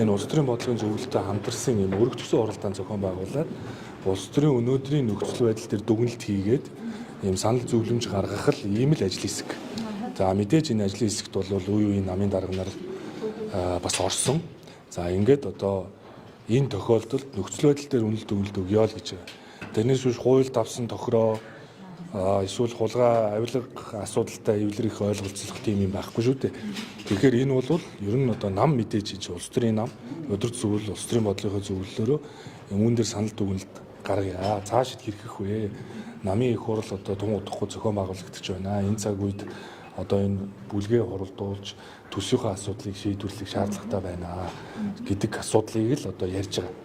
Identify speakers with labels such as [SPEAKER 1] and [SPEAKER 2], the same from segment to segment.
[SPEAKER 1] энэ улс төрийн бодлогын зөвлөлтөд хамтарсан юм өргөх төсөө оролдоон зохион байгуулад улс төрийн өнөөдрийн нөхцөл байдал дээр дүгнэлт хийгээд ийм санал зөвлөмж гаргах л ийм л ажил хэсэг. За мэдээж энэ ажлын хэсэгт бол үе үеийн намын дарга нар бас орсон. За ингээд одоо энэ тохиолдолд нөхцөл байдал дээр үнэлт дүгнэлт өгье л гэж байгаа. Тэрнээс биш хуульд авсан тохироо эсвэл хулгай авилга асуудалтай эвлэрэх ойлголцох тийм юм байхгүй шүү дээ. Тэгэхээр энэ бол ер нь одоо нам мэдээж хийж улс төрийн нам өдөр зөвлөл улс төрийн бодлогын зөвлөлөөрөө үүн дээр санал дүгнэлт гаргая. Цаашид хэрхэх вэ? Намын их хурл одоо тун удахгүй зохион байгуулагдаж байна. Энэ цаг үед одоо энэ бүлгээ хуралдуулж төсвийнхөө асуудлыг шийдвэрлэх шаардлагатай байна гэдэг асуудлыг л одоо ярьж байгаа.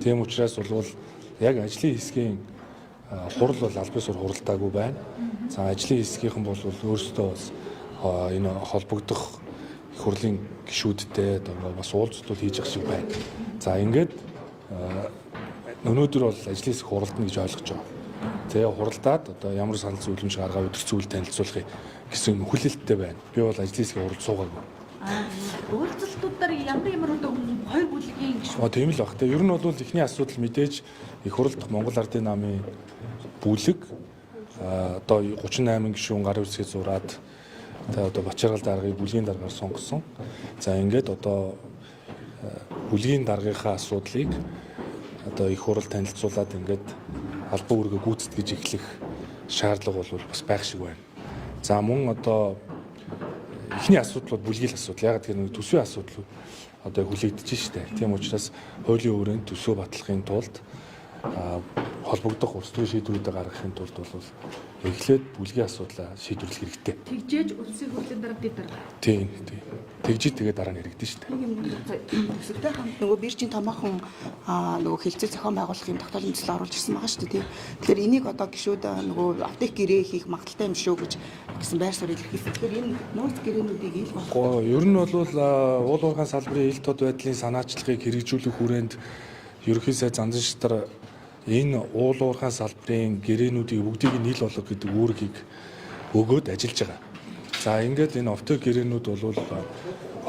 [SPEAKER 1] Тийм учраас бол яг ажлын хэсгийн хурал бол аль бисаар хуралдаагүй байна. За ажлын хэсгийнхэн бол өөрсдөө бас энэ холбогдох их хурлын гишүүдтэй одоо бас уулзтууд хийж явах шиг байна. За ингээд өнөөдөр бол ажлын хэсэг хуралдана гэж ойлгож байгаа. Тэгээ хуралдаад одоо ямар санал зөвлөмж гаргаа өдөр зүйл танилцуулахыг гэсэн хүлээлттэй байна. Би бол ажлын хэсгийн хуралд суугаагүй.
[SPEAKER 2] Уулзалтуудаар ямар одоо хоёр бүлгийн гишүүд.
[SPEAKER 1] Тийм л баг. Тэгээ ер нь бол эхний асуудал мэдээж их хуралд Монгол Ардын намын бүлэг одоо 38 гишүүн гар үсгээ зураад одоо Бачаргал даргыг бүлгийн даргаар сонгосон. За ингээд одоо бүлгийн даргийнхаа асуудлыг одоо их хурал танилцуулаад ингээд албан үүргээ гүйцэтгэж эхлэх шаардлага бол бас байх шиг байна. За мөн одоо эхний асуудал бол бүлгийн асуудал. Яг тэр нэг төсвийн асуудал одоо хүлээгдэж штэ. Тийм учраас хуулийн өрөөнд төсөө батлахын тулд холбогдох улс төрийн шийдвэрүүдээ гаргахын тулд бол эхлээд бүлгийн асуудлаа шийдвэрлэх хэрэгтэй.
[SPEAKER 2] Тэгжээж улсын хурлын дарга дэд дарга.
[SPEAKER 1] Тийм. Тэгжиж тэгээд дараа нь яригдэн штэ.
[SPEAKER 3] Төсөвтэй хамт нөгөө биржийн томоохон нөгөө хэлцэл зохион байгуулахын тогтоолын төсөл оруулж ирсэн байгаа шүү дээ. Тэгэхээр энийг одоо гишүүд нөгөө аптек гэрээ хийх магадaltaй юм шүү гэж гэсэн байр суурь илэрхийлсэн. Тэгэхээр энэ нууц гэрээнүүдийг ил
[SPEAKER 1] болохгүй. Ер нь бол уул уурхайн салбарын ил тод байдлын санаачлагыг хэрэгжүүлэх хүрээнд ерөнхий сайд Зандан шатар энэ уул уурхайн салбарын гэрээнүүдийг бүгдийг нийл болгох гэдэг үүргийг өгөөд ажиллаж байгаа. За ингээд энэ оптик гэрээнүүд бол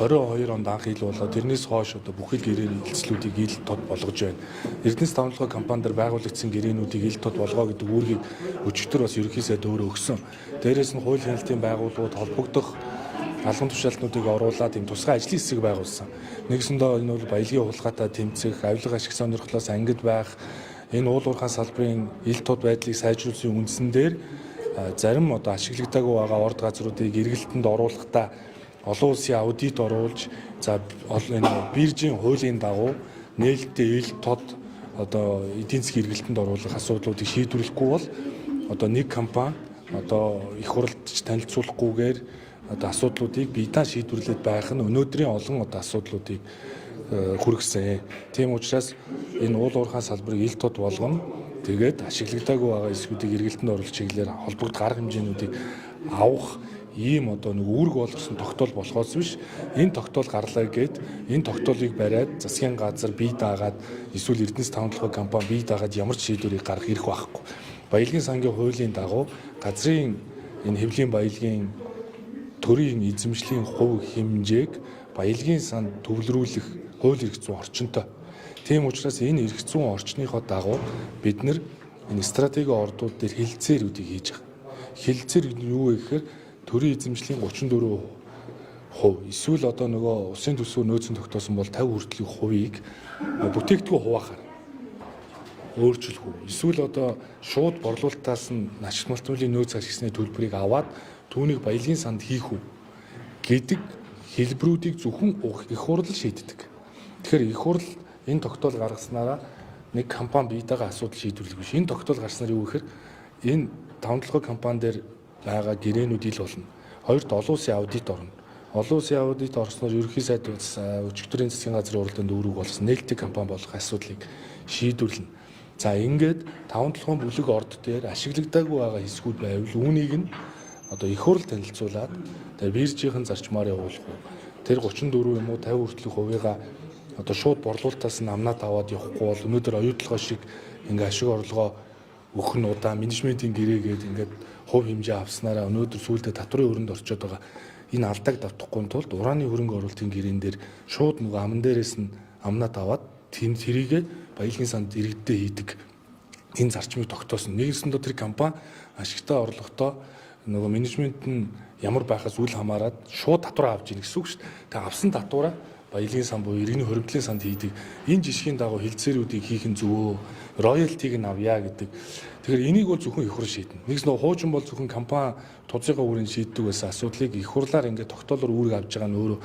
[SPEAKER 1] 22 онд анх ил болоод тэрнээс хойш одоо бүхэл гэрээний хэлцлүүдийг ил тод болгож байна. Эрдэнэс тавталгын компаниар байгуулагдсан гэрээнүүдийг ил тод болгоо гэдэг үүргийг өчигдөр бас ерөнхий сайд өөрөө өгсөн. Дээрээс нь хууль хяналтын байгууллагууд холбогдох албан тушаалтнуудыг оруулаад ийм тусгай ажлын хэсэг байгуулсан. Нэгсэндээ энэ бол баялагын хулгайтай тэмцэх, авилга ашиг сонирхлоос ангид байх, энэ уул уурхайн салбарын ил тод байдлыг сайжруулсан үндсэн дээр зарим одоо ашиглагдаагүй байгаа орд газруудыг эргэлтэнд оруулахдаа олон улсын аудит оруулж за энэ биржийн хуулийн дагуу нээлттэй ил тод одоо эдийн засгийн эргэлтэнд оруулах асуудлуудыг шийдвэрлэхгүй бол одоо нэг компани одоо их хуралдч танилцуулахгүйгээр одоо асуудлуудыг биедээ шийдвэрлээд байх нь өнөөдрийн олон одоо асуудлуудыг хүргэсэн. Тийм учраас энэ уул уурхайн салбарыг ил тод болгоно. Тэгээд ашиглагдаагүй байгаа эсгүүдийг эргэлтэнд оруулах чиглэлээр холбогд арга хэмжээнүүдийг авах ийм одоо нэг үүрэг болгосон тогтоол болохоос биш энэ тогтоол гарлаа гэд энэ тогтоолыг бариад засгийн газар бие даагаад эсвэл Эрдэнэс тавталгын компани бие даагаад ямар ч шийдвэрийг гаргах эрх байхгүй. Баялагын сангийн хуулийн дагуу газрын энэ хэвлэлийн баялагын төрийн эзэмшлийн хувь хэмжээг баялагын санд төвлөрүүлэх хууль эрх зүйн орчинтой. Тийм учраас энэ эрх зүйн орчныхоо дагуу бид нар энэ стратегийн ордууд дээр хилцээрүүдийг хийж байгаа. Хилцээр юу вэ гэхээр төрийн эзэмшлийн 34% эсвэл одоо нөгөө улсын төсвөө нөөцөн тогтоосон бол 50 хүртэлх хувийг бүтээгдэхүүн хуваахаар өөрчлөх үү. Эсвэл одоо шууд борлуулалтаас нь ашиг малтмын нөөц ашигсны төлбөрийг аваад түүнийг баялагын санд хийх үү гэдэг хэлбэрүүдийг зөвхөн их хурл шийддэг. Тэгэхээр их хурл энэ тогтоол гаргаснараа нэг компани биедэгээ асуудал шийдвэрлэх биш. Энэ тогтоол гарснаар юу гэхээр энэ тавталгын компани дээр байгаа гэрээнүүд ил болно. Хоёрт олон улсын аудит орно. Олон улсын аудит орсноор ерөнхий сайд өчигдрийн засгийн газрын уралдаанд үүрэг болсон нээлттэй компани болох асуудлыг шийдвэрлэнэ. За ингээд тавталгын бүлэг орд дээр ашиглагдаагүй байгаа хэсгүүд байвал үүнийг нь одоо их хурл танилцуулаад тэр биржийн зарчмаар явуулах уу. Тэр 34 юм уу 50 хүртэлх хувийгаа одоо шууд борлуулалтаас нь амнаад аваад явахгүй бол өнөөдөр оюутлогоо шиг ингээ ашиг орлогоо өгөх нь удаа менежментийн гэрээгээд ингээд хувь хэмжээ авснараа өнөөдөр сүүлдээ татврын өрөнд орчод байгаа энэ алдааг давтахгүй тулд ураны хөрөнгө оруулалтын гэрээн дээр шууд нөгөө аман дээрээс нь амнаад аваад тэрийгэ баялагын санд иргэдээ хийдэг энэ зарчмыг тогтоосон. Нэгсэндээ тэр компани ашигтай орлоготой нөгөө менежмент нь ямар байхаас үл хамааран шууд татвар авч ийн гэсэн үг шүү дээ. Тэгээ авсан татвараа баялагын сан буюу иргэний хоригдлын санд хийдэг энэ жишгийн дагуу хилцээрүүдийг хийх нь зөвөө, роялтиг нь авъя гэдэг. Тэгэхээр энийг бол зөвхөн их хурл шийднэ. Нэгс нөгөө хуучин бол зөвхөн компани тузыгаа үрийн шийддэг байсан асуудлыг их хурлаар ингээд тогтоолоор үүрэг авч байгаа нь өөрөө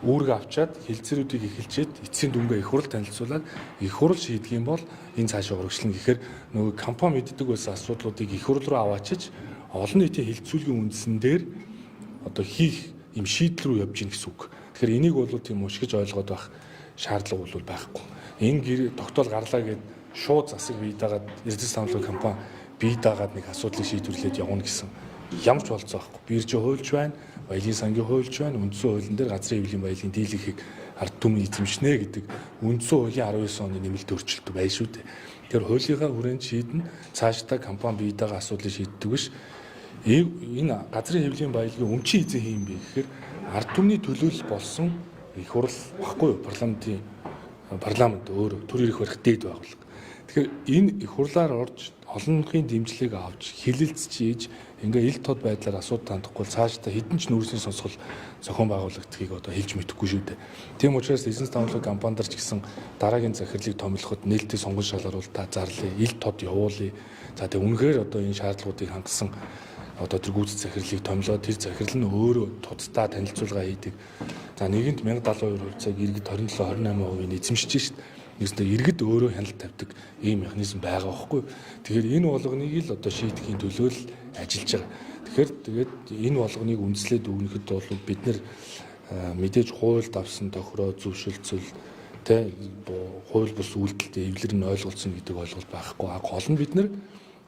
[SPEAKER 1] үүрэг авчаад хилцээрүүдийг эхэлчихэд эцсийн дүнгээ их хурл танилцуулаад их хурл шийдэх юм бол энэ цаашаа урагшлна гэхээр нөгөө компани мэддэг байсан асуудлуудыг их хурл руу аваачиж олон нийтийн хилцүүлгийн үндсэн дээр одоо хийх юм шийдэл рүү явж гин гэсэн үг. Тэгэхээр энийг бол тийм ушгиж ойлгоод байх шаардлага бол байхгүй. Энэ тогтоол гарлаа гэд шууд засаг бий дагаад эрдэс саналын компани бий дагаад нэг асуудлыг шийдвэрлээд явна гэсэн ямар ч болцоо байхгүй. Биржийн хуульч байна, баялагын сангийн хуульч байна, үндсэн хуулийн дээр газрын хэвлэлийн баялагын дийлэнхийг ард түмний эзэмшнэ гэдэг үндсэн хуулийн 19 оны нэмэлт өөрчлөлт байна шүү дээ. Тэгэхээр хуулийнхаа хүрээнд шийдэн цаашдаа компани бий дагаа асуудлыг шийддэг биш. Энэ газрын хэвлэлийн баялагын өмчийн эзэн хийм бэ гэхээр ард түмний төлөөлөл болсон их хурл баггүй юу? Парламент өөр төр ирэх барих дээд байгууллага. Тэгэхээр энэ их хурлаар орж олонхын дэмжлэгийг авч хилэлцэж ийж ингээ ил тод байдлаар асуудал хандахгүй цаашдаа хэдэн ч нүүрсийн сонсгол зохион байгуулагдахыг одоо хэлж мэдэхгүй шүү дээ. Тийм учраас эзэнс таамаглалын компанидар ч гэсэн дараагийн захирлыг томилоход нээлттэй сонгон шалгаруулалтаа зарлая, ил тод явуулъя. За тэгээ үнэхээр одоо энэ шаардлагуудыг хангасан одоо тэр гүйцэтгэх захирлыг томилоод тэр захирал нь өөрөө тусдаа танилцуулга хийдэг. За нэгэнт 1072 хувьцааг иргэд 27-28% эзэмшиж шít. Нэгсдээ иргэд өөрөө хяналт тавьдаг ийм механизм байгаа байхгүй. Тэгэхээр энэ болгоныг л одоо шийдэхийн төлөө л ажиллаж байгаа. Тэгэхээр энэ болгоныг үндэслээд өгнөхөд бол бид нэр мэдээж хуульд авсан тохироо зөвшөлдсөл тэ хууль бус үйлдэлтэй эвлэр нь ойлголцсон гэдэг ойлголт байхгүй. Гол нь бид нэр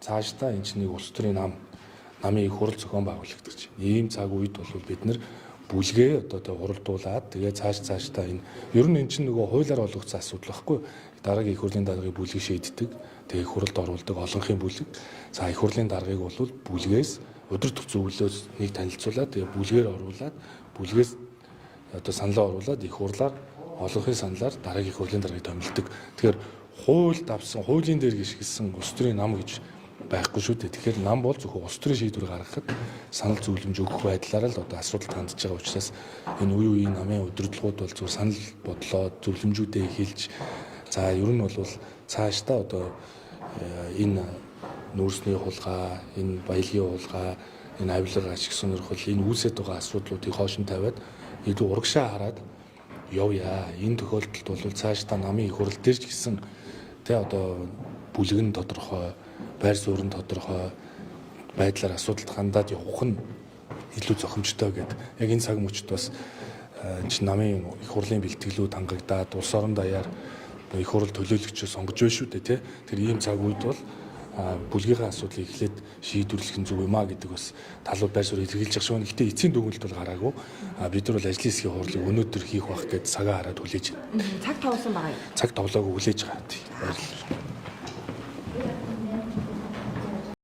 [SPEAKER 1] цаашдаа энэ чинь нэг улс төрийн намын их хурл зохион байгуулагддаг чинь. Ийм цаг үед бол бид нэр бүлгээ одоо уралдуулаад тэгээ цаашдаа энэ ер нь эн чинь нөгөө хуулиар олгогдсон асуудал байхгүй. Дараагийн их хурлын даргыг бүлэг шийддэг. Тэгээ их хурлд оруулдаг олонхын бүлэг. За их хурлын даргыг бол бүлгээс өдөр зөвлөөс нэг танилцуулаад тэгээ бүлгээр оруулаад бүлгээс одоо саналаа оруулаад их хурлаар олонхын саналаар дараагийн их хурлын даргыг томилдог. Тэгэхээр хуульд авсан хуулийн дээр гიშгэлсэн улс төрийн нам гэж байхгүй шүү дээ. Тэгэхээр нам бол зөвхөн улс төрийн шийдвэр гаргахад санал зөвлөмж өгөх байдлаар л одоо асуудалд хандж байгаа учраас энэ үеийн намын удирдлагууд бол зөв санал бодлоо зөвлөмжүүдээ хэлж за ер нь бол цаашдаа одоо энэ нүүрсний хулгай, энэ баялагын хулгай, энэ авилга ашиг сонирхол энэ үүсэт байгаа асуудлуудыг хойш нь тавиад илүү урагшаа хараад явъя. Энэ тохиолдолд бол цаашдаа намын их хурл дээр ч гэсэн тэ одоо бүлэг нь тодорхой, байр суурь нь тодорхой байдлаар асуудалд хандаад явах нь илүү зохимжтой гэдэг. Яг энэ цаг мөчид бас намын их хурлын бэлтгэлүүд хангагдаад улс орон даяар их хурл төлөөлөгчөө сонгож байна шүү дээ тий. Тэр ийм цаг үед бол бүлгийн асуудлыг эхлээд шийдвэрлэх нь зөв юм а гэдэг бас талууд байр суурь илэрхийлж байгаа шүү. Гэхдээ эцсийн дүгнэлт бол гараагүй. Бид нар бол ажлын хэсгийн хурлыг өнөөдөр хийх байх гэж цагаа хараад хүлээж байна.
[SPEAKER 2] Цаг товсон байгаа юм.
[SPEAKER 1] Цаг товлоогүй хүлээж байгаа. Баярлалаа.